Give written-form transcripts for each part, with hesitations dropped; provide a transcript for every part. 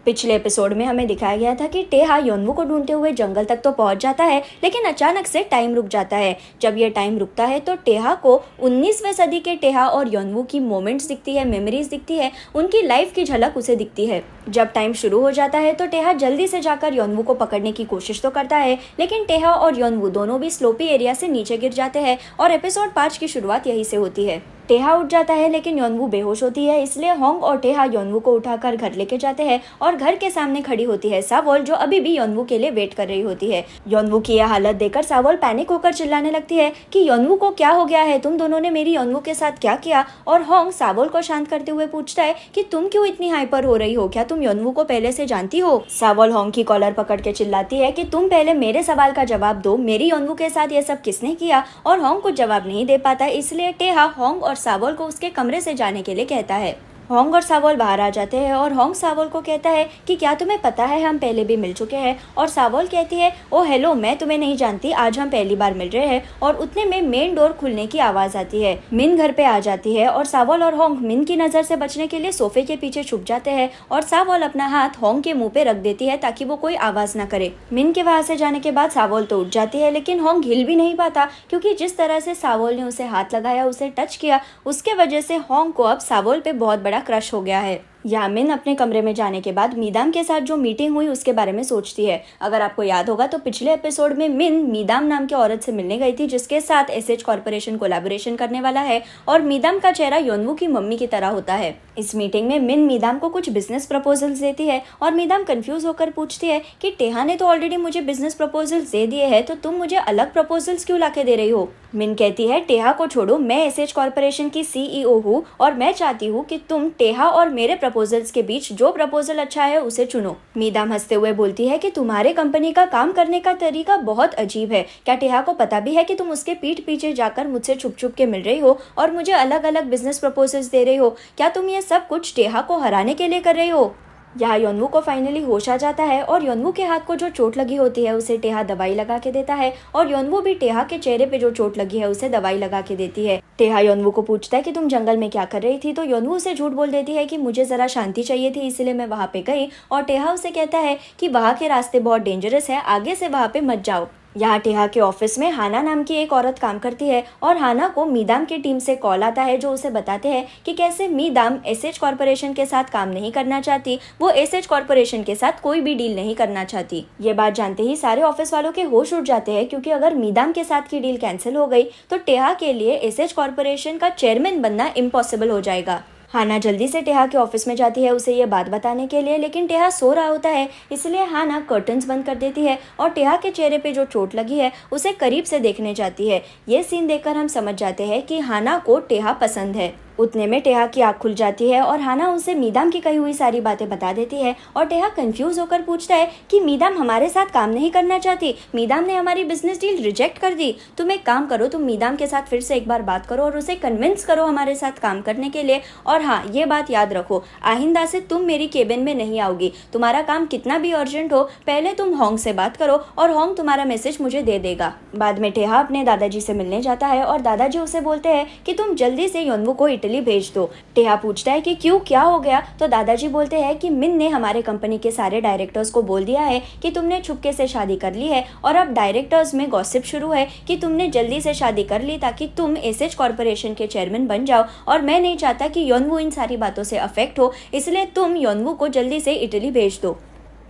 पिछले एपिसोड में हमें दिखाया गया था कि टेहा योनवू को ढूंढते हुए जंगल तक तो पहुंच जाता है, लेकिन अचानक से टाइम रुक जाता है। जब ये टाइम रुकता है तो टेहा को 19वीं सदी के टेहा और योनवू की मोमेंट्स दिखती है, मेमोरीज दिखती है, उनकी लाइफ की झलक उसे दिखती है। जब टाइम शुरू हो जाता है तो टेहा जल्दी से जाकर योनवू को पकड़ने की कोशिश तो करता है, लेकिन टेहा और योनवू दोनों भी स्लोपी एरिया से नीचे गिर जाते हैं और एपिसोड 5 की शुरुआत यही से होती है। टेहा उठ जाता है लेकिन योनवू बेहोश होती है, इसलिए होंग और टेहा योनवू को उठाकर घर लेके जाते हैं और घर के सामने खड़ी होती है सावोल, जो अभी भी योनवू के लिए वेट कर रही होती है। योनवू की यह हालत देखकर सावोल पैनिक होकर चिल्लाने लगती है कि योनवू को क्या हो गया है, तुम दोनों ने मेरी योनवू के साथ क्या किया। और होंग सावोल को शांत करते हुए पूछता है कि तुम क्यों इतनी हाइपर हो रही हो, क्या तुम योनवू को पहले से जानती हो। सावोल होंग की कॉलर पकड़ के चिल्लाती है कि तुम पहले मेरे सवाल का जवाब दो, मेरी योनवू के साथ ये सब किसने किया। और होंग कुछ जवाब नहीं दे पाता, इसलिए टेहा होंग और सावोल को उसके कमरे से जाने के लिए कहता है। होंग और सावोल बाहर आ जाते हैं और होंग सावोल को कहता है कि क्या तुम्हें पता है हम पहले भी मिल चुके हैं। और सावोल कहती है, ओ हेलो, मैं तुम्हें नहीं जानती, आज हम पहली बार मिल रहे हैं। और उतने में मेन डोर खुलने की आवाज आती है। मिन घर पे आ जाती है और सावोल और होंग मिन की नजर से बचने के लिए सोफे के पीछे छुप जाते हैं और सावोल अपना हाथ होंग के मुंह पे रख देती है ताकि वो कोई आवाज न करे। मिन के वहां से जाने के बाद सावोल तो उठ जाती है, लेकिन होंग हिल भी नहीं पाता, क्योंकि जिस तरह से सावोल ने उसे हाथ लगाया, उसे टच किया, उसके वजह से होंग को अब सावोल पे बहुत बड़ा क्रश हो गया है। यामिन अपने कमरे में जाने के बाद मीदाम के साथ जो मीटिंग हुई उसके बारे में सोचती है। अगर आपको याद होगा तो पिछले एपिसोड में मिन मीदाम नाम की औरत से मिलने गई थी, जिसके साथ एसएच कॉर्पोरेशन कोलैबोरेशन करने वाला है और मीदाम का चेहरा योनवू की मम्मी की तरह होता है। इस मीटिंग में मिन मीदाम को कुछ बिजनेस प्रपोजल्स देती है और मीदाम कंफ्यूज होकर पूछती है कि टेहा ने तो ऑलरेडी मुझे बिजनेस प्रपोजल्स दे दिए हैं, तो तुम मुझे अलग प्रपोजल्स क्यों लाके दे रही हो। मिन कहती है, टेहा को छोड़ो, मैं एसएच कॉर्पोरेशन की सीईओ हूँ और मैं चाहती हूँ कि तुम टेहा और मेरे प्रपोजल्स के बीच जो प्रपोजल अच्छा है उसे चुनो। मीदाम हंसते हुए बोलती है कि तुम्हारे कंपनी का काम करने का तरीका बहुत अजीब है। क्या टेहा को पता भी है कि तुम उसके पीठ पीछे जाकर मुझसे छुप छुप के मिल रही हो और मुझे अलग अलग बिजनेस प्रपोजल्स दे रही हो। क्या तुम ये सब कुछ टेहा को हराने के लिए कर रही हो। यहाँ योनवू को फाइनली होश आ जाता है और योनवू के हाथ को जो चोट लगी होती है उसे टेहा दवाई लगा के देता है और योनवू भी टेहा के चेहरे पे जो चोट लगी है उसे दवाई लगा के देती है। टेहा योनवू को पूछता है कि तुम जंगल में क्या कर रही थी, तो योनवू उसे झूठ बोल देती है कि मुझे जरा शांति चाहिए थी, इसलिए मैं वहाँ पे गई। और टेहा उसे कहता है कि वहाँ के रास्ते बहुत डेंजरस है, आगे से वहाँ पे मत जाओ। यहाँ टेहा के ऑफिस में हाना नाम की एक औरत काम करती है और हाना को मीदाम की टीम से कॉल आता है, जो उसे बताते हैं कि कैसे मीदाम एसएच कॉर्पोरेशन के साथ काम नहीं करना चाहती, वो एसएच कॉर्पोरेशन के साथ कोई भी डील नहीं करना चाहती। ये बात जानते ही सारे ऑफिस वालों के होश उड़ जाते हैं, क्योंकि अगर मीदाम के साथ की डील कैंसिल हो गई तो टेहा के लिए एसएच कॉर्पोरेशन का चेयरमैन बनना इम्पॉसिबल हो जाएगा। हाना जल्दी से टेहा के ऑफिस में जाती है उसे ये बात बताने के लिए, लेकिन टेहा सो रहा होता है, इसलिए हाना कर्टन्स बंद कर देती है और टेहा के चेहरे पे जो चोट लगी है उसे करीब से देखने जाती है। ये सीन देखकर हम समझ जाते हैं कि हाना को टेहा पसंद है। उतने में टेहा की आँख खुल जाती है और हाना उसे मीदाम की कही हुई सारी बातें बता देती है और टेहा कंफ्यूज होकर पूछता है कि मीदाम हमारे साथ काम नहीं करना चाहती, मीदाम ने हमारी बिजनेस डील रिजेक्ट कर दी। तुम एक काम करो, तुम मीदाम के साथ फिर से एक बार बात करो और उसे कन्विंस करो हमारे साथ काम करने के लिए। और हाँ, ये बात याद रखो, आइंदा से तुम मेरी केबिन में नहीं आओगी। तुम्हारा काम कितना भी अर्जेंट हो, पहले तुम होंग से बात करो और होंग तुम्हारा मैसेज मुझे दे देगा। बाद में टेहा अपने दादाजी से मिलने जाता है और दादाजी उसे बोलते हैं कि तुम जल्दी से योनवू को इटली भेज दो। टेहा पूछता है कि क्यों, क्या हो गया, तो दादाजी बोलते हैं कि मिन ने हमारे कंपनी के सारे डायरेक्टर्स को बोल दिया है कि तुमने छुपके से शादी कर ली है और अब डायरेक्टर्स में गॉसिप शुरू है कि तुमने जल्दी से शादी कर ली ताकि तुम एसएच कॉर्पोरेशन के चेयरमैन बन जाओ। और मैं नहीं चाहता कि योनवू इन सारी बातों से अफेक्ट हो, इसलिए तुम योनवू को जल्दी से इटली भेज दो।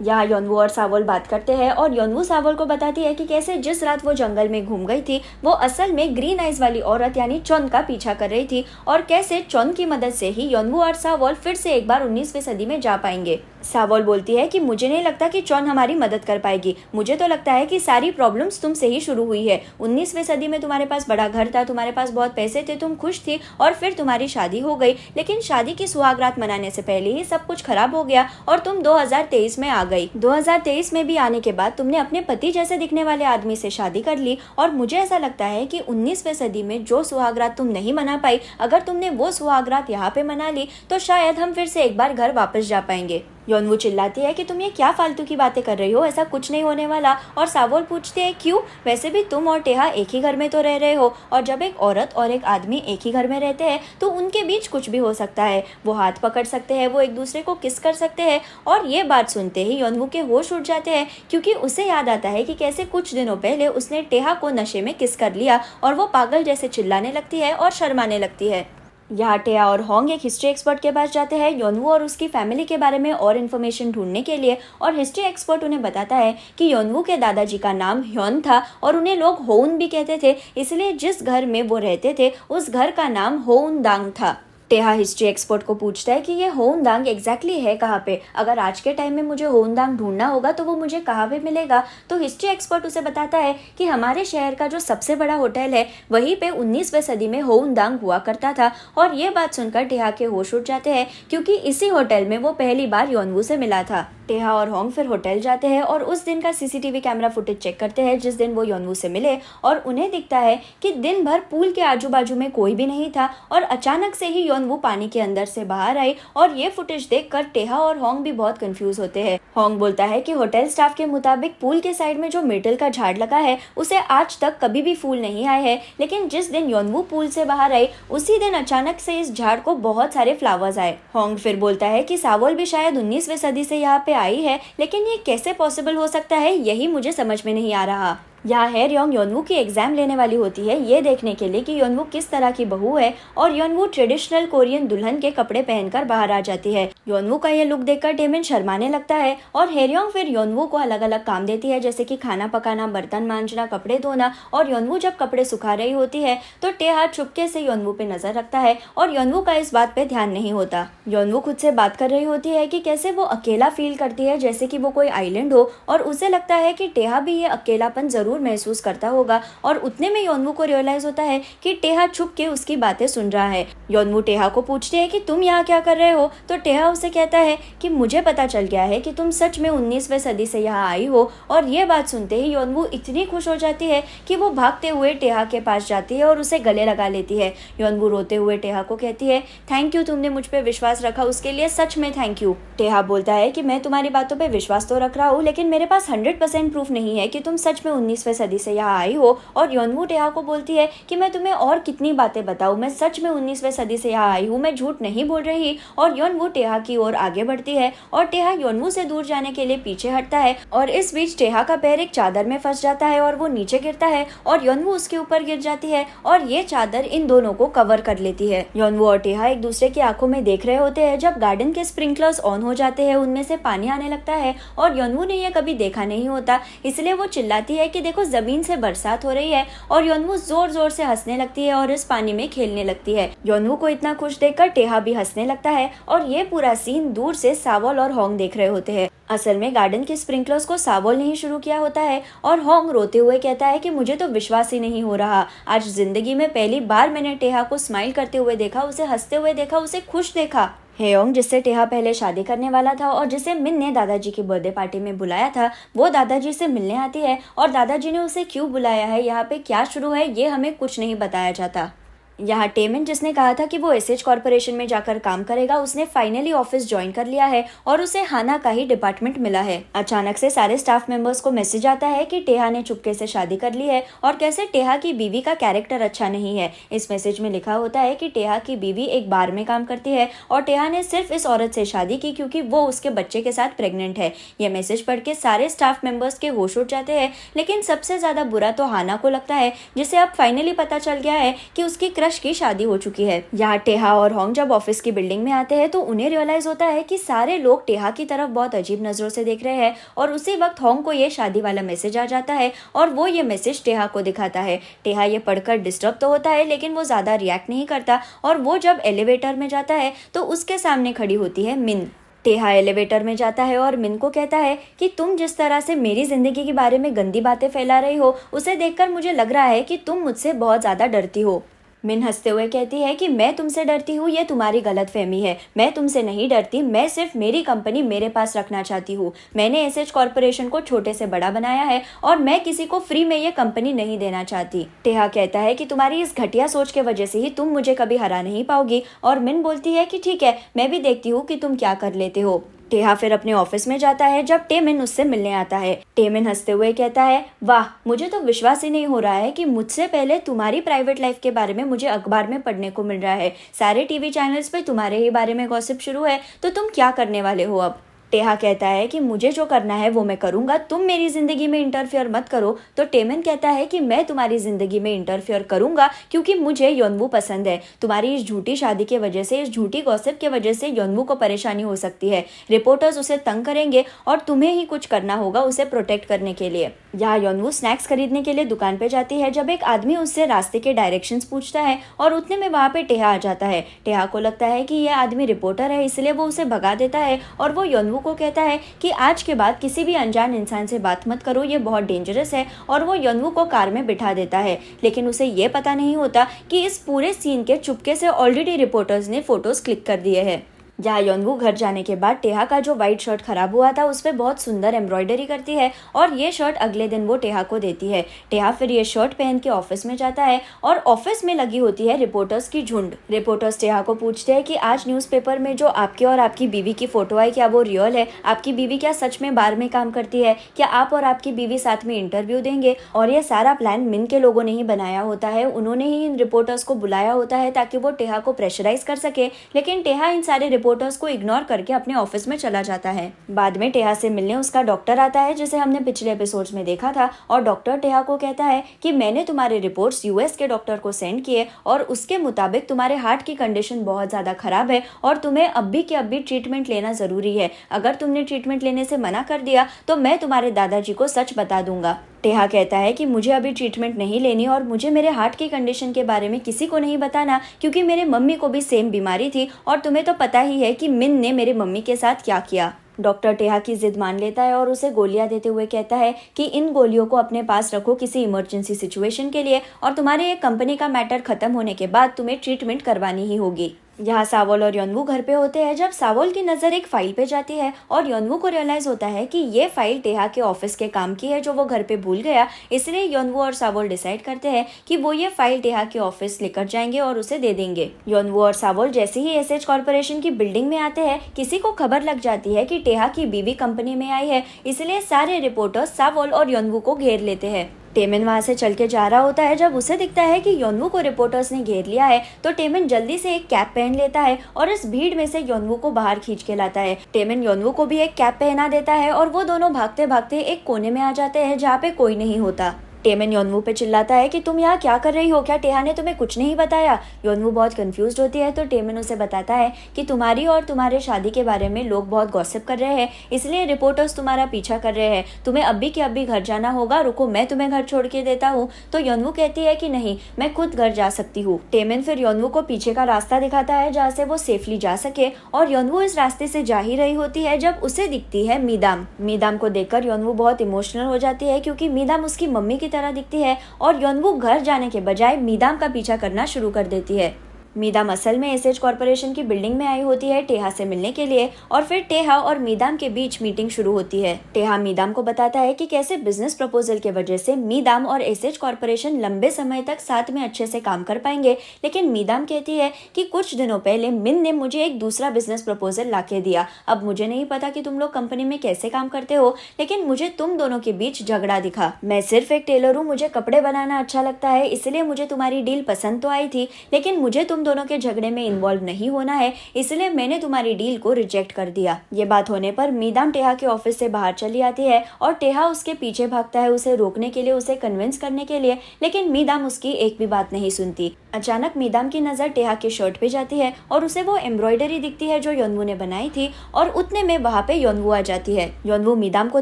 यहाँ योनवू और सावोल बात करते हैं और योनवू सावोल को बताती है कि कैसे जिस रात वो जंगल में घूम गई थी वो असल में ग्रीन आइज वाली औरत यानी चोन का पीछा कर रही थी और कैसे चोन की मदद से ही योनवू और सावोल फिर से एक बार 19वीं सदी में जा पाएंगे। सावोल बोलती है कि मुझे नहीं लगता कि चोन हमारी मदद कर पाएगी, मुझे तो लगता है कि सारी प्रॉब्लम्स तुमसे ही शुरू हुई है। 19वीं सदी में तुम्हारे पास बड़ा घर था, तुम्हारे पास बहुत पैसे थे, तुम खुश थी और फिर तुम्हारी शादी हो गई, लेकिन शादी की सुहागरात मनाने से पहले ही सब कुछ खराब हो गया और तुम 2023 में आ गई। 2023 में भी आने के बाद तुमने अपने पति जैसे दिखने वाले आदमी से शादी कर ली और मुझे ऐसा लगता है कि 19वीं सदी में जो सुहागरात तुम नहीं मना पाई, अगर तुमने वो सुहागरात यहाँ पे मना ली तो शायद हम फिर से एक बार घर वापस जा पाएंगे। योनवू चिल्लाती है कि तुम ये क्या फालतू की बातें कर रही हो, ऐसा कुछ नहीं होने वाला। और सावोल पूछते हैं क्यों, वैसे भी तुम और टेहा एक ही घर में तो रह रहे हो, और जब एक औरत और एक आदमी एक ही घर में रहते हैं तो उनके बीच कुछ भी हो सकता है। वो हाथ पकड़ सकते हैं, वो एक दूसरे को किस कर सकते हैं। और ये बात सुनते ही योनवू के होश उड़ जाते हैं, क्योंकि उसे याद आता है कि कैसे कुछ दिनों पहले उसने टेहा को नशे में किस कर लिया, और वो पागल जैसे चिल्लाने लगती है और शर्माने लगती है। यहाँ टेहा और होंग एक हिस्ट्री एक्सपर्ट के पास जाते हैं योनवू और उसकी फैमिली के बारे में और इन्फॉर्मेशन ढूंढने के लिए। और हिस्ट्री एक्सपर्ट उन्हें बताता है कि योनवू के दादाजी का नाम ह्योन था और उन्हें लोग होउन भी कहते थे, इसलिए जिस घर में वो रहते थे उस घर का नाम होउन दांग था। टेहा हिस्ट्री एक्सपर्ट को पूछता है कि ये होउन दांग एग्जैक्टली है कहाँ पे, अगर आज के टाइम में मुझे होउन दांग ढूंढना होगा तो वो मुझे कहाँ पे मिलेगा। तो हिस्ट्री एक्सपर्ट उसे बताता है कि हमारे शहर का जो सबसे बड़ा होटल है वहीं पे 19वीं सदी में होउन दांग हुआ करता था। और ये बात सुनकर टेहा के होश उड़ जाते हैं, क्योंकि इसी होटल में वो पहली बार योनवू से मिला था। टेहा और होंग फिर होटल जाते हैं और उस दिन का सीसीटीवी कैमरा फुटेज चेक करते हैं जिस दिन वो योनवू से मिले। और उन्हें दिखता है कि दिन भर पूल के आजू बाजू में कोई भी नहीं था, और अचानक से ही योनवू पानी के अंदर से बाहर आई। और ये फुटेज देखकर टेहा और होंग भी बहुत कंफ्यूज होते हैं। होंग बोलता है कि होटल स्टाफ के मुताबिक पूल के साइड में जो मेटल का झाड़ लगा है उसे आज तक कभी भी फूल नहीं आए हैं, लेकिन जिस दिन योनवू पूल से बाहर आई उसी दिन अचानक से इस झाड़ को बहुत सारे फ्लावर्स आए। होंग फिर बोलता है कि सावोल भी शायद 19वीं सदी से यहाँ पे आई है, लेकिन ये कैसे पॉसिबल हो सकता है, यही मुझे समझ में नहीं आ रहा। यहाँ हैरयोंग योनवू की एग्जाम लेने वाली होती है ये देखने के लिए कि योनवू किस तरह की बहू है, और योनवू ट्रेडिशनल कोरियन दुल्हन के कपड़े पहनकर बाहर आ जाती है। योनवू का ये लुक देखकर टेमिन शर्माने लगता है, और हैरयोंग फिर योनवू को अलग अलग काम देती है, जैसे कि खाना पकाना, बर्तन मांजना, कपड़े धोना। और योनवू जब कपड़े सुखा रही होती है तो टेहा चुपके से योनवू पे नजर रखता है, और योनवू का इस बात पे ध्यान नहीं होता। योनवू खुद से बात कर रही होती है कि कैसे वो अकेला फील करती है, जैसे कि वो कोई आइलैंड हो, और उसे लगता है कि टेहा भी ये अकेलापन जरूर महसूस करता होगा। और उतने में योनवू को रियलाइज होता है कि टेहा छुप के उसकी बातें सुन रहा है। योनवू टेहा को पूछती है कि तुम यहाँ क्या कर रहे हो, तो टेहा उसे कहता है कि मुझे पता चल गया है कि तुम सच में 19वीं सदी से यहाँ आई हो। और ये बात सुनते ही योनवू इतनी खुश हो जाती है कि वो भागते हुए टेहा के पास जाती है और उसे गले लगा लेती है। योनवू रोते हुए टेहा को कहती है, थैंक यू, तुमने मुझ पे विश्वास रखा, उसके लिए सच में थैंक यू। टेहा बोलता है कि मैं तुम्हारी बातों पे विश्वास तो रख रहा हूँ, लेकिन मेरे पास 100% प्रूफ नहीं है कि तुम सच में 19वीं सदी से यहाँ आई हो। और योनवू टेहा को बोलती है कि मैं तुम्हें और कितनी बातें बताऊं, मैं सच में 19वीं सदी से यहाँ आई हूँ, मैं झूठ नहीं बोल रही। और योनवू टेहा की ओर आगे बढ़ती है, और टेहा योनवू से दूर जाने के लिए पीछे हटता है। और इस बीच टेहा का पैर एक चादर में फंस जाता है और वो नीचे गिरता है, और योनवू उसके ऊपर गिर जाती है, और ये चादर इन दोनों को कवर कर लेती है। योनवू और टेहा एक दूसरे की आंखों में देख रहे होते हैं जब गार्डन के स्प्रिंकलर्स ऑन हो जाते हैं, उनमें से पानी आने लगता है। और योनवू ने यह कभी देखा नहीं होता, इसलिए वो चिल्लाती है कि देखो जमीन से बरसात हो रही है। और योनवू जोर जोर से हंसने लगती है और इस पानी में खेलने लगती है। योनवू को इतना खुश देखकर टेहा भी हंसने लगता है, और ये पूरा सीन दूर से सावोल और होंग देख रहे होते हैं। असल में गार्डन के स्प्रिंकलर्स को सावोल ने ही शुरू किया होता है, और होंग रोते हुए कहता है कि मुझे तो विश्वास ही नहीं हो रहा, आज जिंदगी में पहली बार मैंने टेहा को स्माइल करते हुए देखा, उसे हंसते हुए देखा, उसे खुश देखा। हेयोंग जिससे टेहा पहले शादी करने वाला था और जिसे मिन ने दादाजी की बर्थडे पार्टी में बुलाया था, वो दादाजी से मिलने आती है, और दादाजी ने उसे क्यों बुलाया है, यहाँ पे क्या शुरू है, ये हमें कुछ नहीं बताया जाता। यहाँ टेमिन जिसने कहा था कि वो एसएच कॉर्पोरेशन में जाकर काम करेगा, उसने फाइनली ऑफिस ज्वाइन कर लिया है और उसे हाना का ही डिपार्टमेंट मिला है। अचानक से सारे स्टाफ मेंबर्स को मैसेज आता है कि टेहा ने चुपके से शादी कर ली है, और कैसे टेहा की बीवी का कैरेक्टर अच्छा नहीं है। इस मैसेज में लिखा होता है कि टेहा की बीवी एक बार में काम करती है, और टेहा ने सिर्फ इस औरत से शादी की क्योंकि वो उसके बच्चे के साथ प्रेग्नेंट है। यह मैसेज पढ़ के सारे स्टाफ मेंबर्स के होश उड़ जाते हैं, लेकिन सबसे ज्यादा बुरा तो हाना को लगता है, जिसे अब फाइनली पता चल गया है कि उसकी क्रश की शादी हो चुकी है। यहाँ टेहा और होंग जब ऑफिस की बिल्डिंग में आते हैं तो उन्हें रियलाइज होता है कि सारे लोग टेहा की तरफ बहुत अजीब नजरों से देख रहे हैं, और उसी वक्त होंग को ये शादी वाला मैसेज आ जाता है, और वो ये मैसेज टेहा को दिखाता है। टेहा ये पढ़कर डिस्टर्ब तो होता है, लेकिन वो ज्यादा रिएक्ट नहीं करता, और वो जब एलिवेटर में जाता है तो उसके सामने खड़ी होती है मिन। टेहा एलिवेटर में जाता है और मिन को कहता है कि तुम जिस तरह से मेरी जिंदगी के बारे में गंदी बातें फैला रही हो, उसे देखकर मुझे लग रहा है कि तुम मुझसे बहुत ज्यादा डरती हो। मिन हंसते हुए कहती है कि मैं तुमसे डरती हूँ, ये तुम्हारी गलतफहमी है, मैं तुमसे नहीं डरती, मैं सिर्फ मेरी कंपनी मेरे पास रखना चाहती हूँ। मैंने एसएच कॉर्पोरेशन को छोटे से बड़ा बनाया है, और मैं किसी को फ्री में ये कंपनी नहीं देना चाहती। टेहा कहता है कि तुम्हारी इस घटिया सोच के वजह से ही तुम मुझे कभी हरा नहीं पाओगी, और मिन बोलती है कि ठीक है, मैं भी देखती हूँ कि तुम क्या कर लेते हो। टेहा फिर अपने ऑफिस में जाता है जब टेमिन उससे मिलने आता है। टेमिन हंसते हुए कहता है, वाह, मुझे तो विश्वास ही नहीं हो रहा है कि मुझसे पहले तुम्हारी प्राइवेट लाइफ के बारे में मुझे अखबार में पढ़ने को मिल रहा है। सारे टीवी चैनल्स पे तुम्हारे ही बारे में गॉसिप शुरू है, तो तुम क्या करने वाले हो अब? टेहा कहता है कि मुझे जो करना है वो मैं करूंगा, तुम मेरी जिंदगी में इंटरफियर मत करो। तो टेमिन कहता है कि मैं तुम्हारी जिंदगी में इंटरफियर करूंगा क्योंकि मुझे योनवू पसंद है। तुम्हारी इस झूठी शादी के वजह से, इस झूठी गॉसिप के वजह से योनवू को परेशानी हो सकती है। रिपोर्टर्स उसे तंग करेंगे और तुम्हें ही कुछ करना होगा उसे प्रोटेक्ट करने के लिए। यहाँ योनवू स्नैक्स खरीदने के लिए दुकान पे जाती है जब एक आदमी उससे रास्ते के डायरेक्शंस पूछता है और उतने में वहाँ पे टेहा आ जाता है। टेहा को लगता है कि यह आदमी रिपोर्टर है, इसलिए वो उसे भगा देता है और वो योनवू को कहता है कि आज के बाद किसी भी अनजान इंसान से बात मत करो, ये बहुत डेंजरस है, और वो योनवू को कार में बिठा देता है। लेकिन उसे ये पता नहीं होता कि इस पूरे सीन के चुपके से ऑलरेडी रिपोर्टर्स ने फोटोज क्लिक कर दिए हैं। जहाँ योनवू घर जाने के बाद टेहा का जो व्हाइट शर्ट खराब हुआ था उस पर बहुत सुंदर एम्ब्रॉयडरी करती है और ये शर्ट अगले दिन वो टेहा को देती है। टेहा फिर ये शर्ट पहन के ऑफिस में जाता है और ऑफिस में लगी होती है रिपोर्टर्स की झुंड। रिपोर्टर्स टेहा को पूछते हैं कि आज न्यूज़पेपर में जो आपके और आपकी बीवी की फोटो आई, क्या वो रियल है? आपकी बीवी क्या सच में बार में काम करती है? क्या आप और आपकी बीवी साथ में इंटरव्यू देंगे? और ये सारा प्लान मिन के लोगों ने ही बनाया होता है, उन्होंने ही इन रिपोर्टर्स को बुलाया होता है ताकि वो टेहा को प्रेशराइज कर सके। लेकिन टेहा इन सारे रिपोर्टर्स को इग्नोर करके अपने ऑफिस में चला जाता है। बाद में टेहा से मिलने उसका डॉक्टर आता है जिसे हमने पिछले एपिसोड्स में देखा था और डॉक्टर टेहा को कहता है कि मैंने तुम्हारे रिपोर्ट्स यूएस के डॉक्टर को सेंड किए और उसके मुताबिक तुम्हारे हार्ट की कंडीशन बहुत ज़्यादा खराब है और तुम्हें अभी के अभी ट्रीटमेंट लेना ज़रूरी है। अगर तुमने ट्रीटमेंट लेने से मना कर दिया तो मैं तुम्हारे दादाजी को सच बता दूंगा। टेहा कहता है कि मुझे अभी ट्रीटमेंट नहीं लेनी और मुझे मेरे हार्ट की कंडीशन के बारे में किसी को नहीं बताना क्योंकि मेरे मम्मी को भी सेम बीमारी थी और तुम्हें तो पता ही है कि मिन ने मेरी मम्मी के साथ क्या किया। डॉक्टर टेहा की जिद मान लेता है और उसे गोलियां देते हुए कहता है कि इन गोलियों को अपने पास रखो किसी इमरजेंसी सिचुएशन के लिए और तुम्हारे एक कंपनी का मैटर खत्म होने के बाद तुम्हें ट्रीटमेंट करवानी ही होगी। यहाँ सावोल और योनवू घर पे होते हैं जब सावोल की नज़र एक फाइल पे जाती है और योनवू को रियलाइज होता है कि ये फाइल टेहा के ऑफिस के काम की है जो वो घर पे भूल गया। इसलिए योनवू और सावोल डिसाइड करते हैं कि वो ये फाइल टेहा के ऑफिस लेकर जाएंगे और उसे दे देंगे। योनवू और सावोल जैसे ही एसएच कॉर्पोरेशन की बिल्डिंग में आते हैं किसी को खबर लग जाती है कि टेहा की बीवी कंपनी में आई है, इसलिए सारे रिपोर्टर्स सावोल और योनवू को घेर लेते हैं। टेमिन वहां से चल के जा रहा होता है जब उसे दिखता है कि योनवू को रिपोर्टर्स ने घेर लिया है तो टेमिन जल्दी से एक कैप पहन लेता है और इस भीड़ में से योनवू को बाहर खींच के लाता है। टेमिन योनवू को भी एक कैप पहना देता है और वो दोनों भागते भागते एक कोने में आ जाते हैं जहाँ पे कोई नहीं होता। टेमिन योनवू पे चिल्लाता है कि तुम यहाँ क्या कर रही हो, क्या टेहा ने तुम्हें कुछ नहीं बताया? योनवू बहुत कंफ्यूज होती है तो टेमिन उसे बताता है कि तुम्हारी और तुम्हारे शादी के बारे में लोग बहुत गॉसिप कर रहे हैं, इसलिए रिपोर्टर्स तुम्हारा पीछा कर रहे हैं, तुम्हें अभी के अभी घर जाना होगा, रुको मैं तुम्हें घर छोड़ के देता हूँ। तो योनवू कहती है कि नहीं, मैं खुद घर जा सकती हूँ। टेमिन फिर योनवू को पीछे का रास्ता दिखाता है जहाँ से वो सेफली जा सके और योनवू इस रास्ते से जा ही रही होती है जब उसे दिखती है मीदाम। मीदाम को देखकर योनवू बहुत इमोशनल हो जाती है क्योंकि मीदाम उसकी मम्मी की तरह दिखती है और योनवू घर जाने के बजाय मीदाम का पीछा करना शुरू कर देती है। मीदाम असल में एसएच कॉर्पोरेशन की बिल्डिंग में आई होती है टेहा से मिलने के लिए और फिर टेहा और मीदाम के बीच मीटिंग शुरू होती है। टेहा मीदाम को बताता है कि कैसे बिजनेस प्रपोजल के वजह से मीदाम और एसएच कॉर्पोरेशन लंबे समय तक साथ में अच्छे से काम कर पाएंगे, लेकिन मीदाम कहती है कि कुछ दिनों पहले मिन ने मुझे एक दूसरा बिजनेस प्रपोजल लाके दिया। अब मुझे नहीं पता कि तुम लोग कंपनी में कैसे काम करते हो, लेकिन मुझे तुम दोनों के बीच झगड़ा दिखा। मैं सिर्फ एक टेलर हूँ, मुझे कपड़े बनाना अच्छा लगता है, इसलिए मुझे तुम्हारी डील पसंद तो आई थी, लेकिन मुझे तुम दोनों के झगड़े में इन्वॉल्व नहीं होना है, इसलिए मैंने तुम्हारी डील को रिजेक्ट कर दिया। ये बात होने पर मीदाम टेहा के ऑफिस से बाहर चली आती है और टेहा उसके पीछे भागता है उसे रोकने के लिए, उसे कन्विंस करने के लिए, लेकिन मीदाम उसकी एक भी बात नहीं सुनती। अचानक मीदाम की नजर टेहा के शर्ट पे जाती है और उसे वो एम्ब्रॉयडरी दिखती है जो योनवू ने बनाई थी और उतने में वहाँ पे योनवू आ जाती है। योनवू मीदाम को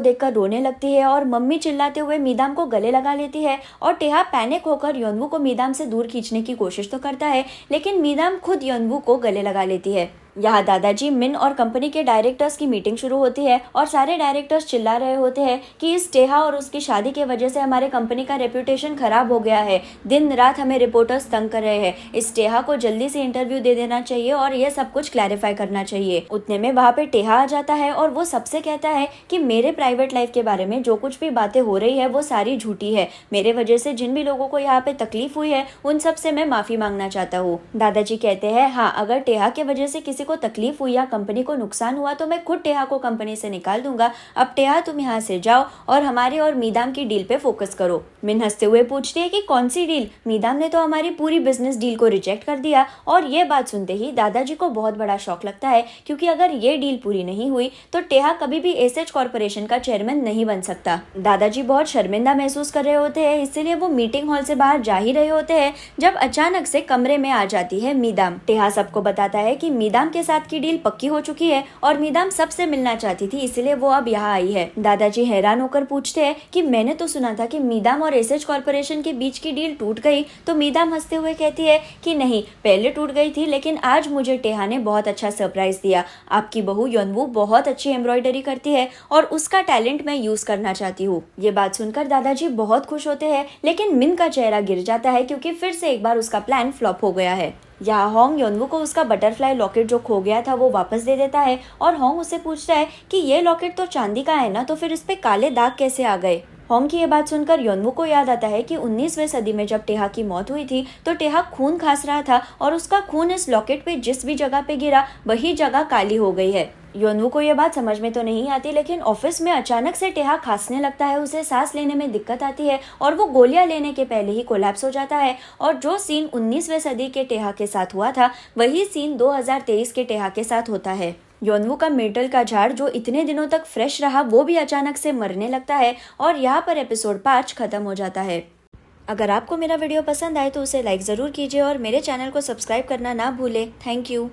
देखकर रोने लगती है और मम्मी चिल्लाते हुए मीदाम को गले लगा लेती है और टेहा पैनिक होकर योनवू को मीदाम से दूर खींचने की कोशिश तो करता है, लेकिन मीदाम खुद योनवू को गले लगा लेती है। यहाँ दादाजी, मिन और कंपनी के डायरेक्टर्स की मीटिंग शुरू होती है और सारे डायरेक्टर्स चिल्ला रहे होते हैं कि इस टेहा और उसकी शादी की वजह से हमारे कंपनी का रेपुटेशन खराब हो गया है, दिन रात हमें रिपोर्टर्स तंग कर रहे हैं, इस टेहा को जल्दी से इंटरव्यू दे देना चाहिए और ये सब कुछ क्लैरिफाई करना चाहिए। उतने में वहाँ पे टेहा आ जाता है और वो सबसे कहता है कि मेरे प्राइवेट लाइफ के बारे में जो कुछ भी बातें हो रही है वो सारी झूठी है, मेरे वजह से जिन भी लोगों को यहाँ पे तकलीफ हुई है उन सब से मैं माफी मांगना चाहता हूँ। दादाजी कहते हैं, हाँ, अगर टेहा के वजह से किसी किसी को तकलीफ हुई या कंपनी को नुकसान हुआ तो मैं खुद टेहा को कंपनी से निकाल दूंगा। अब टेहा तुम यहाँ से जाओ और हमारे और मीदाम की डील पे फोकस करो। मिन हंसते हुए पूछती है कि कौन सी डील? मीदाम ने तो हमारी पूरी बिजनेस डील को रिजेक्ट कर दिया। और ये बात सुनते ही दादाजी को बहुत बड़ा शौक लगता है, क्योंकि अगर ये डील पूरी नहीं हुई तो टेहा कभी भी एसएच कॉर्पोरेशन का चेयरमैन नहीं बन सकता। दादाजी बहुत शर्मिंदा महसूस कर रहे होते हैं, इसीलिए वो मीटिंग हॉल से बाहर जा ही रहे होते हैं जब अचानक से कमरे में आ जाती है मीदाम। टेहा सबको बताता है कि मीदाम के साथ की डील पक्की हो चुकी है और मीदाम सबसे मिलना चाहती थी, इसलिए वो अब यहाँ आई है। दादाजी हैरान होकर पूछते हैं कि मैंने तो सुना था कि मीदाम और एसएच कॉर्पोरेशन के बीच की डील टूट गई। तो मीदाम हंसते हुए कहती है कि नहीं, पहले टूट गई थी, लेकिन आज मुझे टेहा ने बहुत अच्छा सरप्राइज दिया। आपकी बहू योनवू बहुत अच्छी एम्ब्रॉयडरी करती है और उसका टैलेंट मैं यूज करना चाहती हूँ। ये बात सुनकर दादाजी बहुत खुश होते हैं, लेकिन मिन का चेहरा गिर जाता है क्योंकि फिर से एक बार उसका प्लान फ्लॉप हो गया है। यहाँ होंग योनवू को उसका बटरफ्लाई लॉकेट जो खो गया था वो वापस दे देता है और होंग उससे पूछता है कि ये लॉकेट तो चांदी का है ना, तो फिर इस पे काले दाग कैसे आ गए? होंग की ये बात सुनकर योनवू को याद आता है कि 19वीं सदी में जब टेहा की मौत हुई थी तो टेहा खून खास रहा था और उसका खून इस लॉकेट पे जिस भी जगह पे गिरा वही जगह काली हो गई है। योनवू को ये बात समझ में तो नहीं आती, लेकिन ऑफिस में अचानक से टेहा खांसने लगता है, उसे सांस लेने में दिक्कत आती है और वो गोलियां लेने के पहले ही कोलैप्स हो जाता है। और जो सीन 19वीं सदी के टेहा के साथ हुआ था वही सीन 2023 के टेहा के साथ होता है। योनवू का मेटल का झाड़ जो इतने दिनों तक फ्रेश रहा वो भी अचानक से मरने लगता है और यहाँ पर एपिसोड 5 खत्म हो जाता है। अगर आपको मेरा वीडियो पसंद आए तो उसे लाइक ज़रूर कीजिए और मेरे चैनल को सब्सक्राइब करना ना भूलें। Thank you.